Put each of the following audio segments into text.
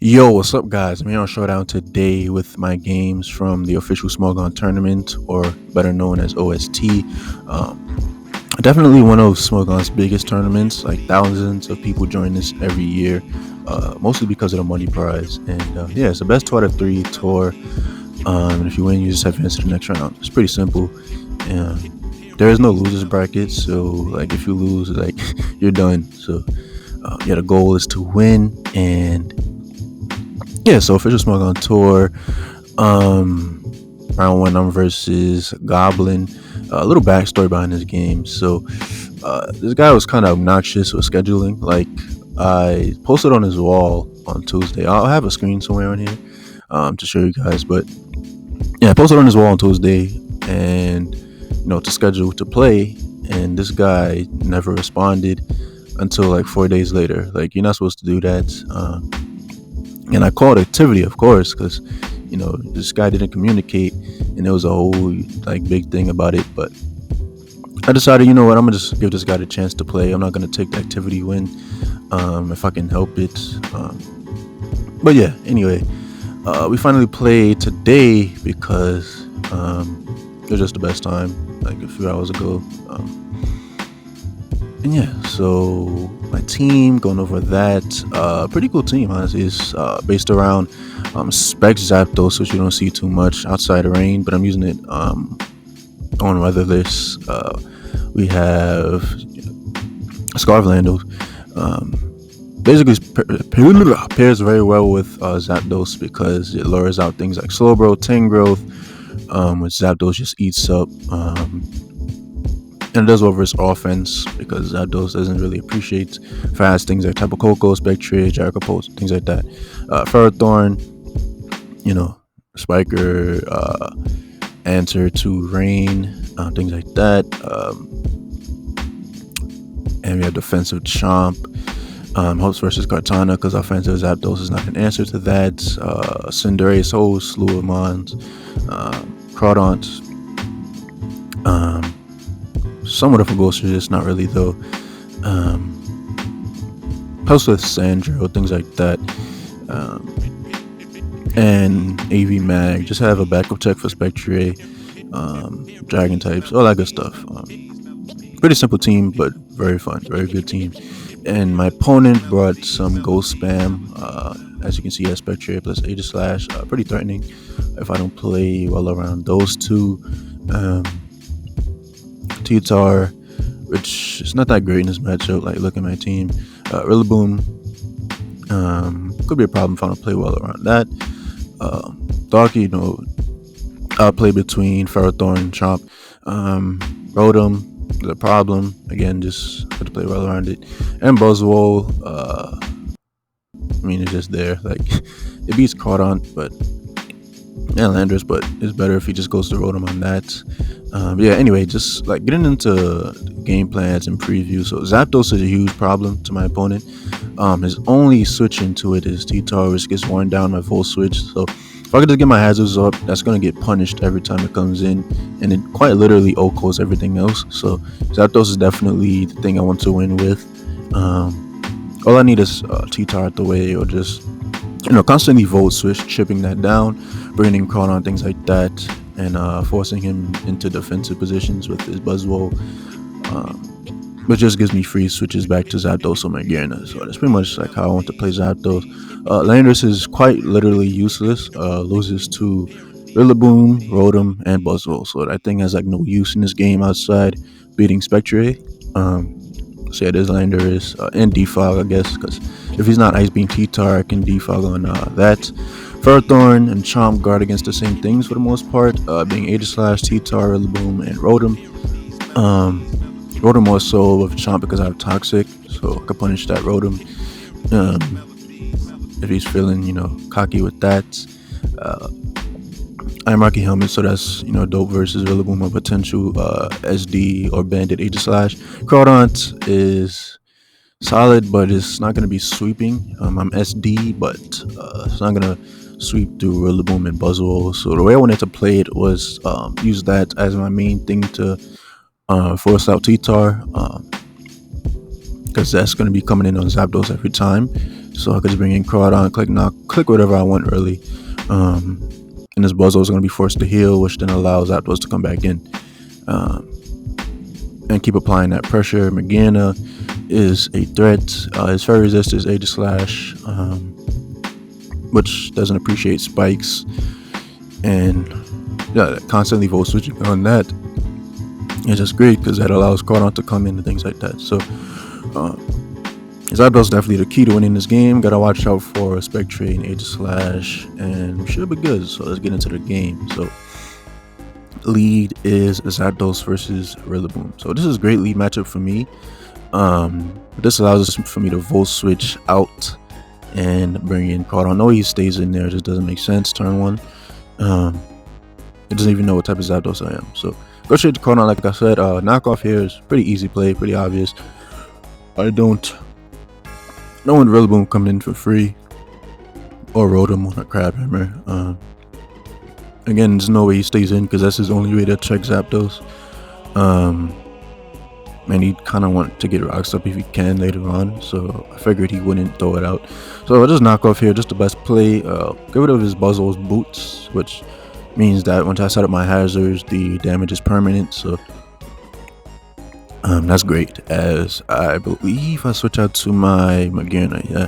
Yo, what's up, guys? I'm here on Showdown today with my games from the official Smogon Tournament, or better known as OST. Definitely one of Smogon's biggest tournaments. Like thousands of people join this every year, mostly because of the money prize. And yeah, it's the best 2 out of 3 tour. And if you win, you just advance to the next round. It's pretty simple. There is no losers bracket, so like if you lose, like you're done. So yeah, the goal is to win and yeah, so official Smoke on tour. Round one, I'm versus Goblin. A little backstory behind this game. So, this guy was kind of obnoxious with scheduling. Like, I posted on his wall on Tuesday. I'll have a screen somewhere on here to show you guys. But yeah, I posted on his wall on Tuesday, and to schedule to play. And this guy never responded until like 4 days later. Like, you're not supposed to do that. And I called activity, of course, because this guy didn't communicate, and there was a whole like big thing about it. But I decided, I'm gonna just give this guy the chance to play. I'm not gonna take the activity win if I can help it. But yeah, anyway, we finally played today because it was just the best time, like a few hours ago. And yeah, so my team, going over that, pretty cool team, honestly. It's based around Spec ZAPDOS, which you don't see too much outside of rain, but I'm using it on weatherless. We have Scarvlandos. Basically pairs very well with ZAPDOS because it lures out things like Slowbro, Ting Growth, which ZAPDOS just eats up. And it does well versus offense because ZAPDOS doesn't really appreciate fast things like Tapu Koko, Spectre, Jericho Pulse, things like that. Ferrothorn, Spiker, Answer to Rain, things like that. And we have defensive Chomp. Hopes versus Kartana because offensive ZAPDOS is not an answer to that. Cinderace, whole slew of Mons. Crawdont. Somewhat of a ghost resist, not really though. Helps with Sandro, things like that. And AV Mag, just have a backup check for Spectre, Dragon types, all that good stuff. Pretty simple team, but very fun, very good team. And my opponent brought some Ghost Spam. As you can see, Spectre plus Aegislash, pretty threatening if I don't play well around those two. T-Tar, which is not that great in this matchup. Like, look at my team. Rillaboom could be a problem if I don't play well around that. Darky, I'll play between Ferrothorn and Chomp. Rotom is a problem. Again, just have to play well around it. And Buzzwole, it's just there. Like, it beats Crawdont, but and Landorus, but it's better if he just goes to Rotom on that. Yeah, anyway, just like getting into game plans and preview. So ZAPDOS is a huge problem to my opponent. His only switch into it is T-Tar, which gets worn down my full switch. So if I could just get my hazards up, that's going to get punished every time it comes in. And it quite literally OHKOs everything else. So ZAPDOS is definitely the thing I want to win with. All I need is T-Tar out the way, or just constantly Volt Switch, chipping that down, bringing in Crawdon, things like that, and forcing him into defensive positions with his Buzzwole, which just gives me free switches back to ZAPDOS or Magearna. So that's pretty much like how I want to play ZAPDOS. Landorus is quite literally useless, loses to Rillaboom, Rotom, and Buzzwole. So that thing has like no use in this game outside beating Spectre. So yeah, there's Landorus and Defog, I guess, because if he's not Ice Beam T-Tar, I can Defog on that. Ferrothorn and Chomp guard against the same things for the most part, being Aegislash, T-Tar, Rillaboom, and Rotom. Rotom more so with Chomp because I have Toxic, so I can punish that Rotom if he's feeling, cocky with that. I'm Rocky Helmet, so that's dope versus Rillaboom or potential SD or Bandit Aegislash. Crawdont is solid, but it's not going to be sweeping. I'm SD, but it's not going to sweep through Rillaboom and Buzzwole. So the way I wanted to play it was use that as my main thing to force out T-Tar, because that's going to be coming in on ZAPDOS every time. So I could just bring in Crawdon, click knock, click whatever I want really. And this Buzzle is going to be forced to heal, which then allows ZAPDOS to come back in and keep applying that pressure. Morgana is a threat. His fairy resist is Aegis Slash, which doesn't appreciate spikes, and yeah, constantly volt switching on that is just great because that allows Crawdon to come in and things like that. So ZAPDOS is definitely the key to winning this game. Gotta watch out for Spectre and Aegis Slash, and we should be good. So let's get into the game. So lead is ZAPDOS versus Rillaboom. So this is a great lead matchup for me. This allows us for me to volt switch out and bring in Crawdon. No, he stays in there. It just doesn't make sense. Turn one. It doesn't even know what type of ZAPDOS I am. So go straight to Crawdon. Like I said, knockoff here is pretty easy play, pretty obvious. I don't want Rillaboom coming in for free or Rotom on a Crabhammer. Again, there's no way he stays in because that's his only way to check ZAPDOS. And he kind of want to get rocks up if he can later on, so I figured he wouldn't throw it out. So I'll just knock off here, just the best play. Get rid of his Buzzle's boots, which means that once I set up my hazards, the damage is permanent. So that's great, as I believe I switch out to my Morgana. Yeah,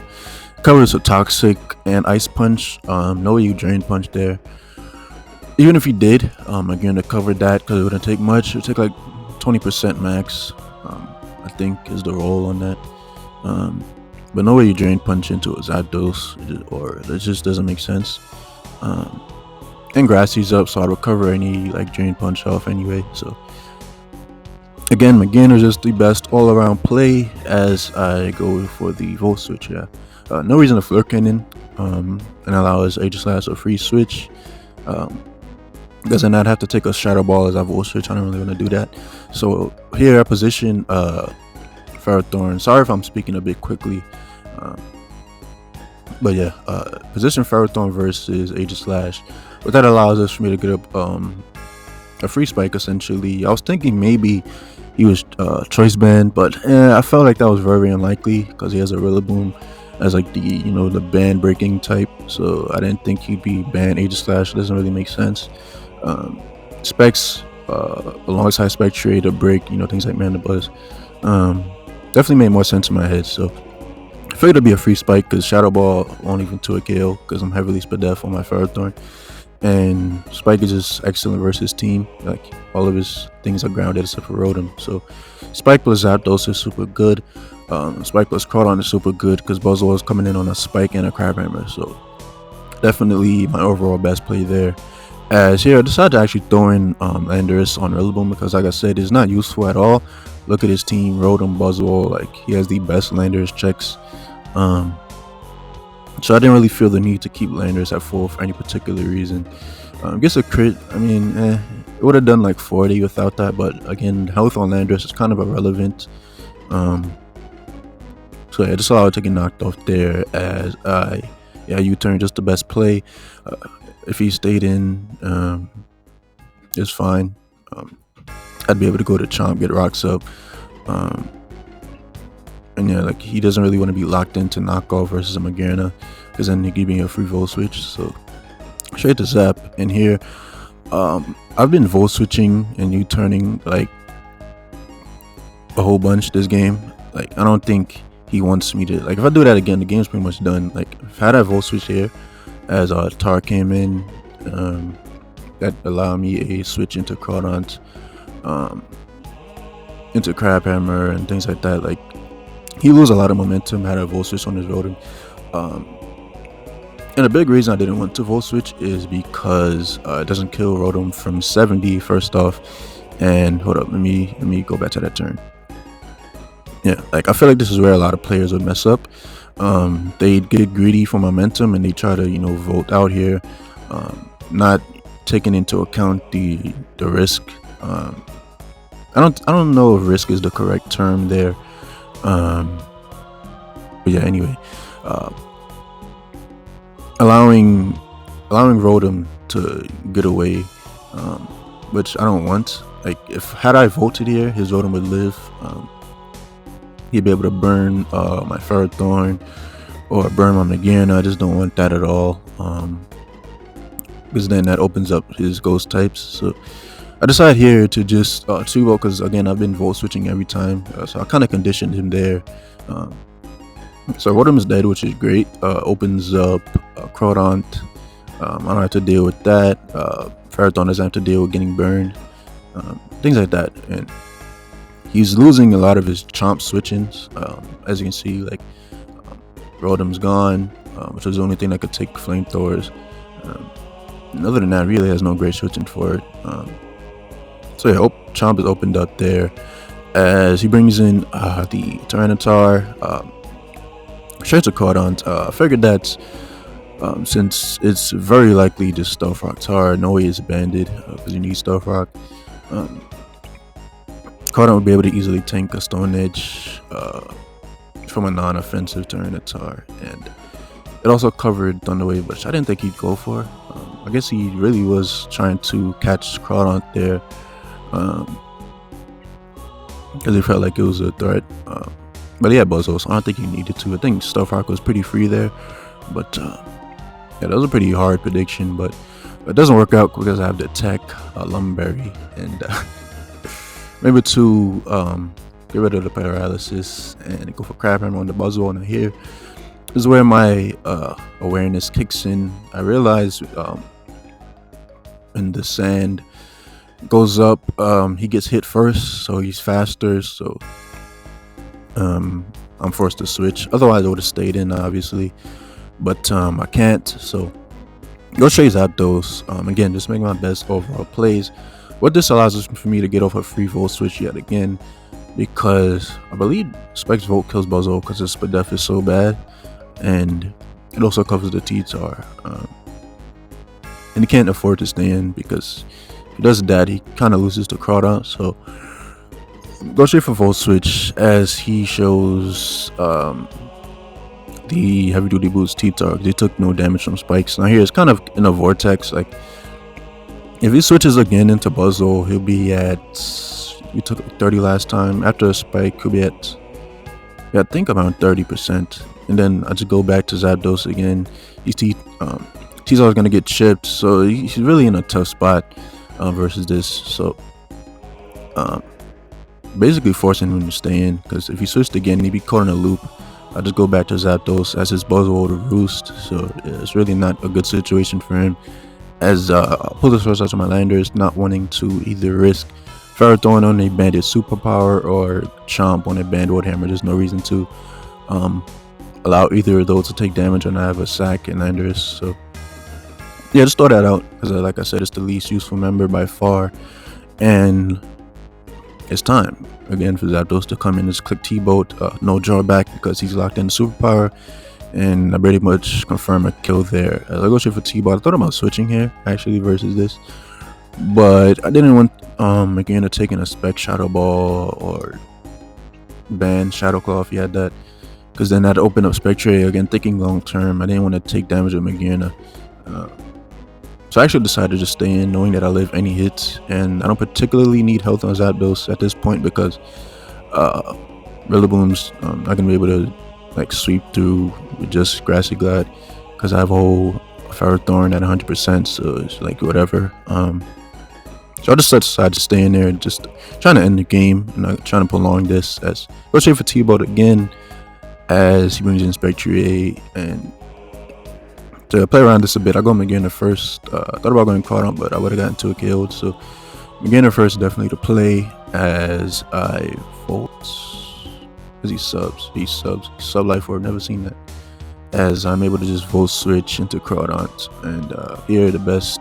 covers a Toxic and Ice Punch. No way you Drain Punch there. Even if you did, Morgana covered that because it wouldn't take much. It would take like 20% max, I think is the roll on that. But no way you Drain Punch into a ZAPDOS, or it just doesn't make sense. And Grassy's up, so I'd recover any like Drain Punch off anyway. So again, Morgana is just the best all-around play as I go for the Volt Switch. Yeah, no reason to Flare Cannon and allow his Aegis Slash a free switch. Because then I'd have to take a Shadow Ball as I Volt Switch. I don't really want to do that. So here I position Ferrothorn. Sorry if I'm speaking a bit quickly. But yeah, position Ferrothorn versus Aegis Slash. But that allows us for me to get up a free spike essentially. I was thinking maybe he was choice banned, but I felt like that was very unlikely because he has a Rillaboom as like the the ban breaking type. So I didn't think he'd be banned. Aegis Slash doesn't really make sense. Specs alongside Spectre to break things like Mana Buzz definitely made more sense in my head. So I figured it'd be a free spike because Shadow Ball won't even 2 a KO because I'm heavily Spadef on my Ferrothorn, and Spike is just excellent versus team. Like all of his things are grounded except for Rotom. So Spike plus ZAPDOS is super good. Spike plus Crawdon is super good because Buzzle is coming in on a Spike and a Crabhammer. So definitely my overall best play there. As here I decided to actually throw in Landorus on Rillaboom because, like I said, it's not useful at all. Look at his team, Rotom, Buzzle, like he has the best Landorus checks. So I didn't really feel the need to keep Landorus at full for any particular reason. Gets a crit. I mean, it would have done like 40 without that, but again, health on Landorus is kind of irrelevant. So yeah, just allowed to get knocked off there as U-turn, just the best play. If he stayed in, it's fine. I'd be able to go to Chomp, get rocks up. And yeah, like he doesn't really want to be locked into knockoff versus a Morgana because then he give me a free Volt Switch. So straight to Zap. And here, I've been Volt Switching and U-turning like a whole bunch this game. Like I don't think he wants me to, like if I do that again, the game's pretty much done. Like if I had that Volt Switch here as Tar came in, that allowed me a switch into Crawdon, into Crabhammer and things like that. Like he lose a lot of momentum had a Volt Switch on his Rotom. And a big reason I didn't want to Volt Switch is because it doesn't kill Rotom from 70 first off. And hold up, let me go back to that turn. Yeah, like I feel like this is where a lot of players would mess up. They get greedy for momentum and they try to volt out here, not taking into account the risk. I don't know if risk is the correct term there, but yeah, anyway, allowing Rotom to get away, which I don't want. Like had I volted here, his Rotom would live. He'd be able to burn my Ferrothorn, or burn my Magirna. I just don't want that at all, because then that opens up his ghost types. So I decide here to just 2-vote, because again I've been vote switching every time, so I kind of conditioned him there. So Rotom is dead, which is great. Opens up Crawdont. I don't have to deal with that. Ferrothorn doesn't have to deal with getting burned. Things like that. And he's losing a lot of his chomp switchings. As you can see, like Rotom's gone, which was the only thing that could take flamethrowers. And other than that, really has no great switching for it. So yeah, Chomp is opened up there as he brings in the Tyranitar. Straight to Crawdont. I figured that since it's very likely just Stealth Rock Tar, no way is banded because you need Stealth Rock. Crawdont would be able to easily tank a Stone Edge from a non-offensive Tyranitar, and it also covered Thunder Wave, which I didn't think he'd go for. I guess he really was trying to catch Crawdont there because he felt like it was a threat. But yeah, Buzzle, so I don't think you needed to. I think Stealth Rock was pretty free there, but yeah, that was a pretty hard prediction, but it doesn't work out because I have the Tech Lumberry, and maybe to get rid of the paralysis and go for Crab Hammer on the Buzzle. And here is where my awareness kicks in. I realize when the sand goes up, he gets hit first, so he's faster, so I'm forced to switch. Otherwise I would have stayed in, obviously, but I can't, so go straight ZAPDOS. Again, just make my best overall plays. What this allows is for me to get off a free volt switch yet again, because I believe Spike's Volt kills Buzzle because his Spadef is so bad, and it also covers the T-Tar, and he can't afford to stay in because if he does that, he kind of loses to Crawdont. So go straight for Volt Switch as he shows the Heavy Duty Boots T-Tar. They took no damage from Spikes. Now here it's kind of in a vortex. Like if he switches again into Buzzle, he'll be at, we took 30 last time. After a Spike, he'll be at, yeah, I think around 30%. And then I just go back to ZAPDOS again. He's T-Tar's gonna get chipped, so he's really in a tough spot versus this. So basically forcing him to stay in, because if he switched again, he'd be caught in a loop. I just go back to ZAPDOS as his Buzzle to roost, so yeah, it's really not a good situation for him. As pull the source out of my landers, not wanting to either risk Ferrothorn on a banded superpower or Chomp on a band Wood Hammer. There's no reason to allow either of those to take damage when I have a Sack and landers. So yeah, just throw that out because like I said, it's the least useful member by far, and it's time again for ZAPDOS to come in. Just click T-Bolt, no drawback because he's locked in the superpower, and I pretty much confirm a kill there. As I go straight for T-Bolt, I thought about switching here actually versus this, but I didn't want Magirna taking a Spec Shadow Ball or ban Shadow Claw if he had that, because then that'd open up Spectre again. Thinking long term, I didn't want to take damage with Magirna. So I actually decided to just stay in, knowing that I live any hits, and I don't particularly need health on ZAPDOS at this point because Rillaboom's not gonna be able to like sweep through with just Grassy Glide because I have a whole Ferrothorn at 100%, so it's like whatever. So I just decided to stay in there and just trying to end the game and not trying to prolong this. As go straight for T-Bolt again as he brings in Spectre, and to play around this a bit, I go Magirna first. Thought about going Crawdont, but I would have gotten 2 killed. So Magirna first, definitely to play as I Volt. Because he sub Life Orb, never seen that. As I'm able to just Volt switch into Crawdont. And here the best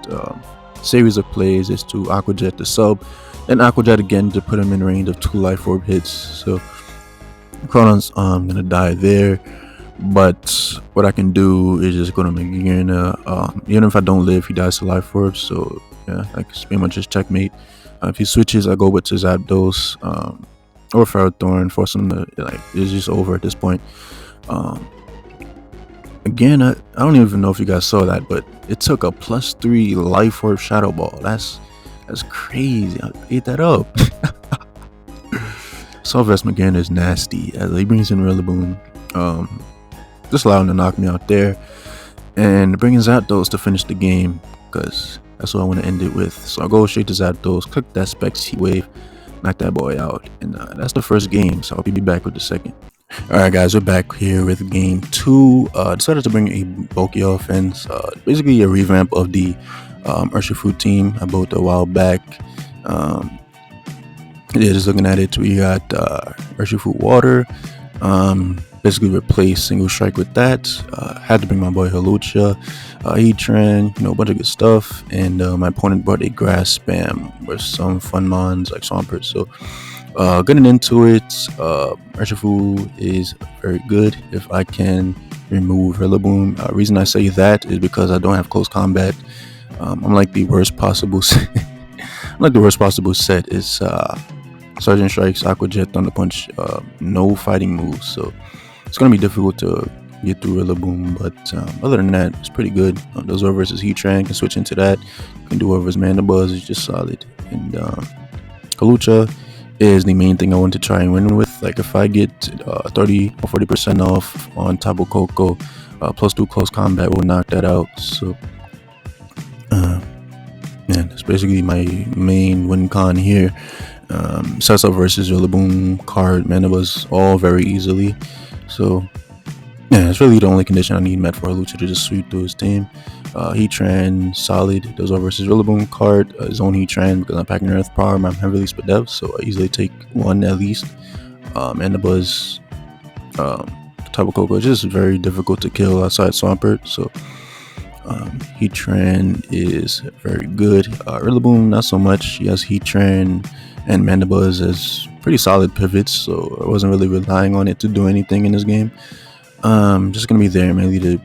series of plays is to Aqua Jet the sub, and Aqua Jet again to put him in range of 2 Life Orb hits. So Crawdont's gonna die there. But what I can do is just go to Magirna. Even if I don't live, he dies to Life Orb. So yeah, like it's pretty much just checkmate. If he switches, I go with to ZAPDOS or Ferrothorn, force him to, like, it's just over at this point. Again, I don't even know if you guys saw that, but it took a +3 Life Orb Shadow Ball. That's crazy. I ate that up. Soft Vest Magirna is nasty as he brings in Rillaboom. just allow him to knock me out there, and bringing ZAPDOS to finish the game, because that's what I want to end it with. So I'll go straight to ZAPDOS, click that Specs Heat Wave, knock that boy out, and that's the first game. So I'll be back with the second. Alright guys, we're back here with game 2. Decided to bring a bulky offense, basically a revamp of the Urshifu team I built a while back. Yeah, just looking at it, we got Urshifu Water, basically replace Single Strike with that. Had to bring my boy Hawlucha, Heatran, a bunch of good stuff, and my opponent brought a Grass Spam with some fun mons like Swampert. So getting into it, Urshifu is very good if I can remove Rillaboom. Reason I say that is because I don't have close combat. I'm like the worst possible set. Is Sergeant Strikes, Aqua Jet, Thunder Punch, no fighting moves, so it's gonna be difficult to get through Rillaboom. But other than that, it's pretty good. Those over versus Heatran, can switch into that. Can do over versus Mandibuzz, is just solid. And Hawlucha is the main thing I want to try and win with. Like if I get 30 or 40% off on Tapu Koko, +2 close combat will knock that out. So yeah, that's basically my main win con here. Sets up versus Rillaboom, card, Mandibuzz, all very easily. So yeah, it's really the only condition I need met for Hawlucha to just sweep through his team. Heatran, solid. Those are versus Rillaboom, card, his own Heatran, because I'm packing Earth Power, I'm heavily Spadev, so I easily take one at least. Mandibuzz, Tapu Koko, just very difficult to kill outside Swampert, so Heatran is very good. Rillaboom, not so much. He has Heatran and Mandibuzz as pretty solid pivots, so I wasn't really relying on it to do anything in this game. Just gonna be there mainly to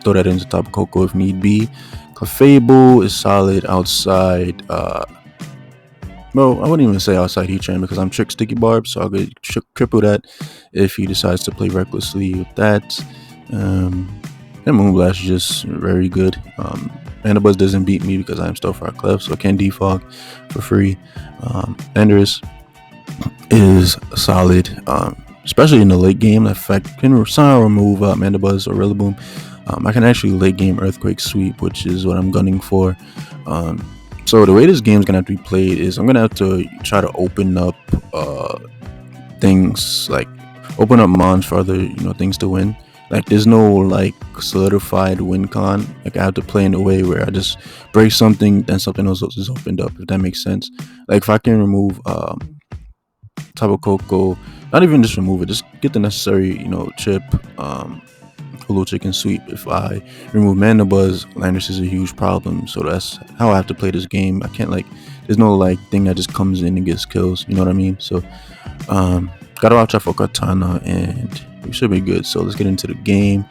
throw that into Tapu Koko if need be. Clefable is solid outside. Well, I wouldn't even say outside Heatran because I'm Trick Sticky Barb, so I'll get triple that if he decides to play recklessly with that. And Moonblast is just very good. Mandibuzz doesn't beat me because I'm still Frost Clef, so I can defog for free. Enders is solid, especially in the late game. If I can somehow remove Mandibuzz or Rillaboom, I can actually late game Earthquake Sweep, which is what I'm gunning for. So the way this game is gonna have to be played is I'm gonna have to try to open up things, like open up mons for other things to win. Like there's no like solidified win con. Like I have to play in a way where I just break something, then something else is opened up, if that makes sense. Like if I can remove Tapu Koko, not even just remove it, just get the necessary chip. Hawlucha can sweep. If I remove Mandibuzz, Landorus is a huge problem. So that's how I have to play this game. I can't there's no thing that just comes in and gets kills. You know what I mean? So gotta watch out for Katana, and we should be good. So let's get into the game.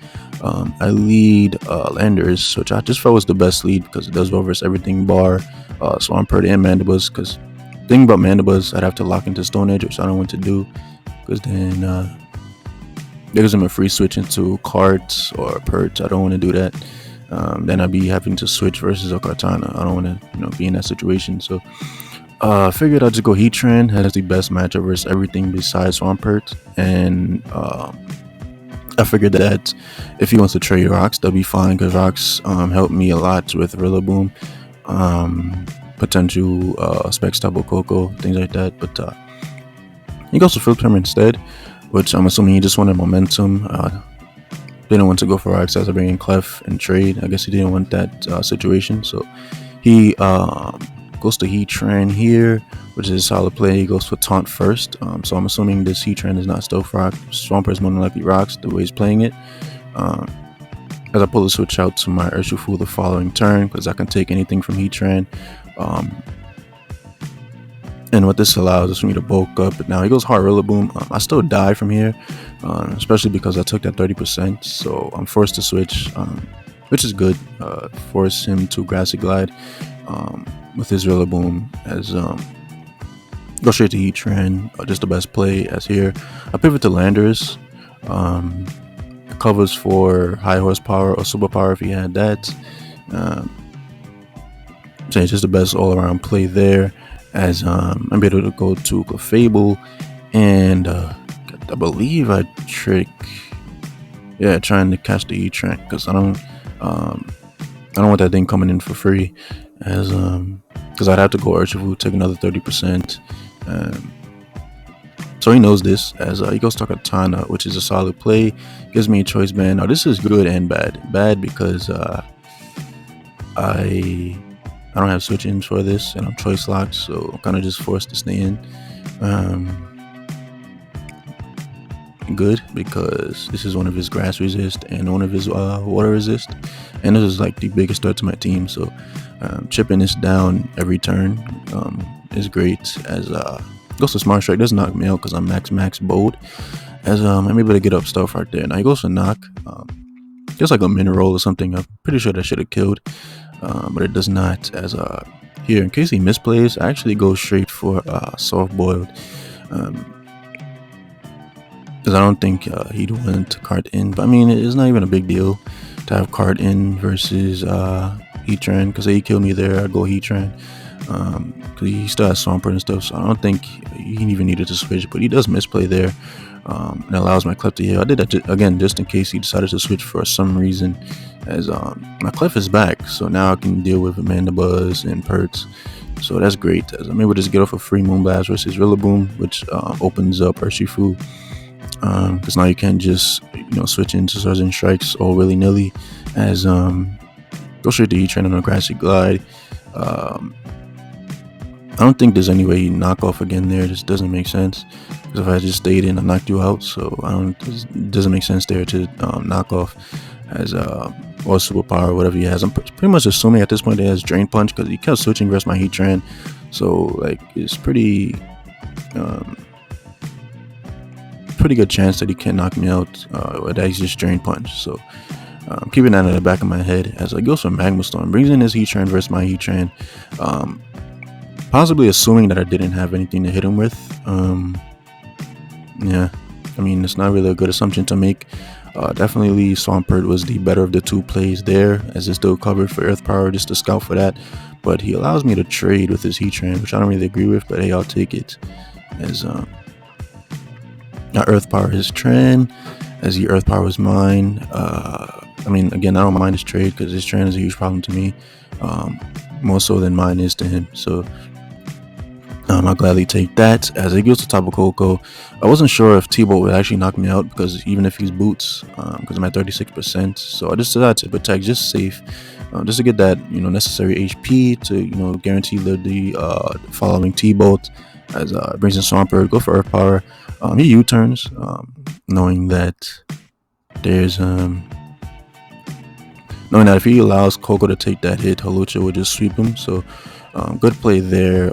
I lead Landorus, which I just felt was the best lead because it does well versus everything bar Swampert and Mandibuzz. Because the thing about Mandibuzz, I'd have to lock into Stone Edge, which I don't want to do, because then it gives him a free switch into cards or perch. I don't want to do that. Then I'd be having to switch versus a Katana. I don't want to be in that situation. So I figured I'd just go Heatran. Has the best matchup versus everything besides Swampert. And I figured that if he wants to trade Rocks, that'll be fine, because Rocks helped me a lot with Rillaboom, potential Specs Tapu Koko, things like that. But he goes to Filter instead, which I'm assuming he just wanted momentum. Didn't want to go for Rocks as a bringing Clef and trade. I guess he didn't want that situation. So he goes to Heatran here, which is a solid play. He goes for Taunt first. So I'm assuming this Heatran is not Stealth Rock. Swampert is more than likely Rocks, the way he's playing it. As I pull the switch out to my Urshifu the following turn, because I can take anything from Heatran. And what this allows is for me to bulk up. But now he goes hard Rillaboom. I still die from here, especially because I took that 30%. So I'm forced to switch, which is good. Force him to Grassy Glide with his Rillaboom, as go straight to Heatran. Just the best play as here. I pivot to Landorus. Covers for high horsepower or superpower if he had that. So it's just the best all around play there. As I'm able to go to Clefable, and I believe I trick yeah, trying to catch the E-Trant because I don't want that thing coming in for free, as because I'd have to go Urshifu, take another 30%. So he knows this, as he goes to Katana, which is a solid play. Gives me a choice band. Now this is good and bad. Bad because I don't have switch-ins for this, and I'm choice locked, so I'm kind of just forced to stay in. Good because this is one of his grass resist and one of his water resist, and this is like the biggest threat to my team. So chipping this down every turn is great, as goes to Smart Strike. Doesn't knock me out because I'm max bold, as I'm able to get up stuff right there. Now he goes to knock, just like a mineral or something. I'm pretty sure that should have killed, but it does not, as here in case he misplays, I actually go straight for soft boiled, because I don't think he'd want to card in. But I mean, it's not even a big deal to have card in versus Heatran, because he killed me there. I go Heatran, because he still has Swampert and stuff, so I don't think he even needed to switch. But he does misplay there, and allows my Clef to heal. I did that again just in case he decided to switch for some reason, as my Clef is back, so now I can deal with Mandibuzz and Perts. So that's great, as I'm able to just get off a free Moonblast versus Rillaboom, which opens up Urshifu. Because now you can't just switch into Surging Strikes all willy-nilly, as go straight to E-Train on a Grassy Glide. I don't think there's any way you knock off again there. It just doesn't make sense, because if I just stayed in, I knocked you out. So it doesn't make sense there to knock off, as or Superpower, whatever he has. I'm pretty much assuming at this point that he has Drain Punch, because he kept switching versus my Heatran. So like it's pretty good chance that he can't knock me out, or that he's just Drain Punch. So I'm keeping that in the back of my head, as I goes for Magma Storm, brings in his Heatran versus my Heatran, possibly assuming that I didn't have anything to hit him with. Yeah, I mean, it's not really a good assumption to make. Definitely Swampert was the better of the two plays there, as it's still covered for Earth Power, just to scout for that. But he allows me to trade with his Heatran, which I don't really agree with, but hey, I'll take it, as not Earth Power his Tran, as he Earth Power is mine. I mean, again, I don't mind his trade, because his Tran is a huge problem to me, more so than mine is to him. So I'll gladly take that, as it goes to Tapu Koko. I wasn't sure if T-Bolt would actually knock me out, because even if he's boots, because I'm at 36%, so I just decided to protect just safe, just to get that necessary HP to guarantee the following T-Bolt, as brings in Swampert, go for Earth Power. He U-turns, knowing that there's knowing that if he allows Koko to take that hit, Hawlucha would just sweep him. So good play there,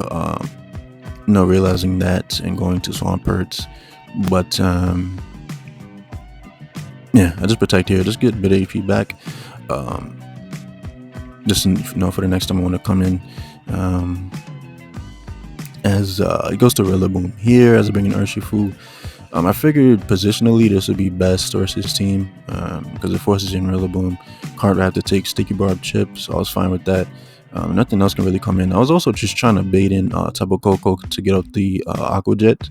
realizing that and going to Swampert. But yeah, I just protect here, just get a bit of AP back, just for the next time I want to come in. As it goes to Rillaboom here, as I bring in Urshifu. I figured positionally this would be best versus team, because it forces in Rillaboom. Can't have to take Sticky Barb Chips, so I was fine with that. Nothing else can really come in. I was also just trying to bait in Tapu Koko to get up the Aqua Jet.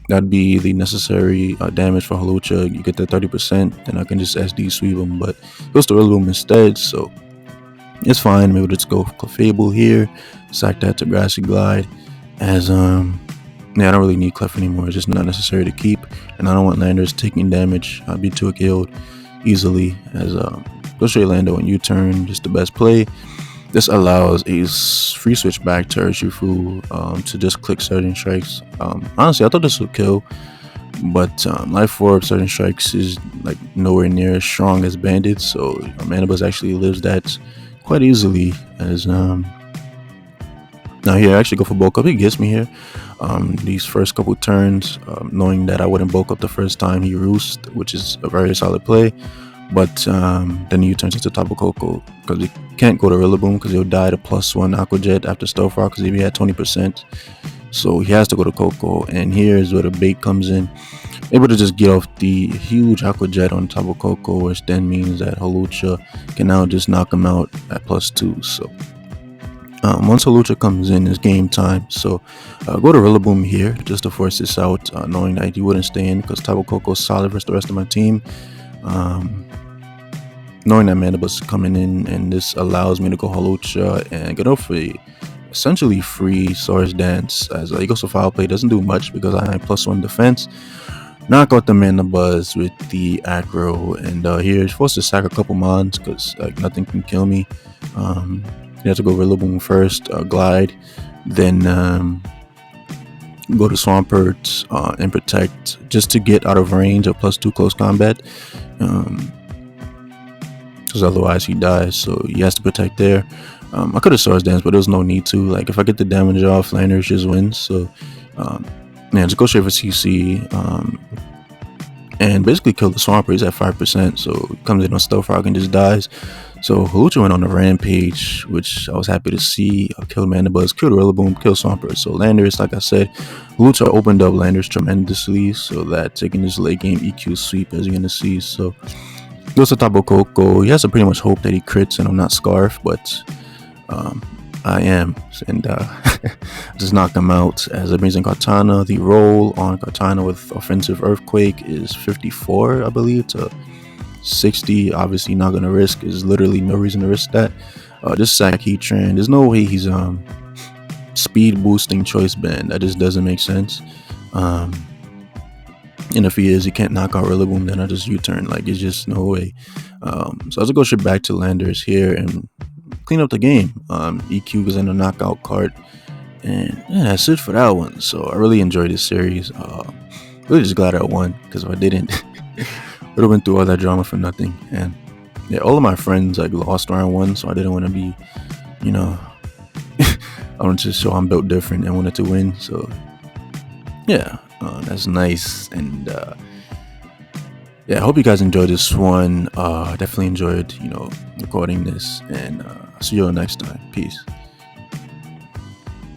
That'd be the necessary damage for Hawlucha. You get that 30%, then I can just SD sweep him, but it goes to Rillaboom instead, so it's fine. Maybe we'll just go for Clefable here, sack that to Grassy Glide, as yeah, I don't really need Clef anymore. It's just not necessary to keep, and I don't want Landers taking damage. I'd be too killed easily, as go straight Lando and U-turn, just the best play. This allows a free switch back to Urshifu to just click Surging Strikes. Honestly, I thought this would kill, but Life Orb Surging Strikes is like nowhere near as strong as Bandit, so Mandibuzz actually lives that quite easily, as now here I actually go for bulk up. He gets me here these first couple turns, knowing that I wouldn't bulk up the first time he roost, which is a very solid play. But then he turns into Tapu Koko, because he can't go to Rillaboom because he'll die to +1 Aqua Jet after Stealth Rock, because he had 20%. So he has to go to Koko, and here's where the bait comes in. Able to just get off the huge Aqua Jet on Tapu Koko, which then means that Hawlucha can now just knock him out at +2. So once Hawlucha comes in, it's game time. So go to Rillaboom here just to force this out, knowing that he wouldn't stay in because Tapu Koko's solid versus the rest of my team. Knowing that mana bus is coming in, and this allows me to go Hawlucha and get off a essentially free Swords Dance, as he goes for foul play. Doesn't do much because I have +1 defense. Knock out the mana buzz with the aggro, and here he's forced to sack a couple mons because like nothing can kill me. You have to go Rillaboom first, glide, then go to Swampert and protect just to get out of range of +2 close combat. Because otherwise he dies, so he has to protect there. I could have Swords Dance, but there was no need to. Like if I get the damage off, Landers just wins. So yeah, just go straight for CC and basically kill the Swampert. He's at 5%, so he comes in on Stealth Rock and just dies. So Hawlucha went on a rampage, which I was happy to see. Killed Mandibuzz, killed Rillaboom, killed Swampert. So Landers, like I said, Hawlucha opened up Landers tremendously, so that taking this late game EQ sweep, as you're gonna see. So goes to Tapo Koko. He has to pretty much hope that he crits and I'm not Scarf, but I am, and just knocked him out. As it brings in Kartana. The roll on Kartana with offensive Earthquake is 54, I believe, to 60. Obviously not gonna risk. There's literally no reason to risk that. Just sack Heatran. There's no way he's speed boosting Choice Band. That just doesn't make sense. And if he is, he can't knock out Rillaboom, then I just U-turn. Like, it's just no way. So I'll just go straight back to Landers here and clean up the game. EQ was in a knockout card. And yeah, that's it for that one. So I really enjoyed this series. Really just glad I won, because if I didn't, would have went through all that drama for nothing. And yeah, all of my friends like lost round 1, so I didn't want to be, you know, I wanted to show I'm built different and wanted to win. So yeah. That's nice, and yeah, I hope you guys enjoyed this one. Definitely enjoyed, recording this, and I'll see you all next time. Peace.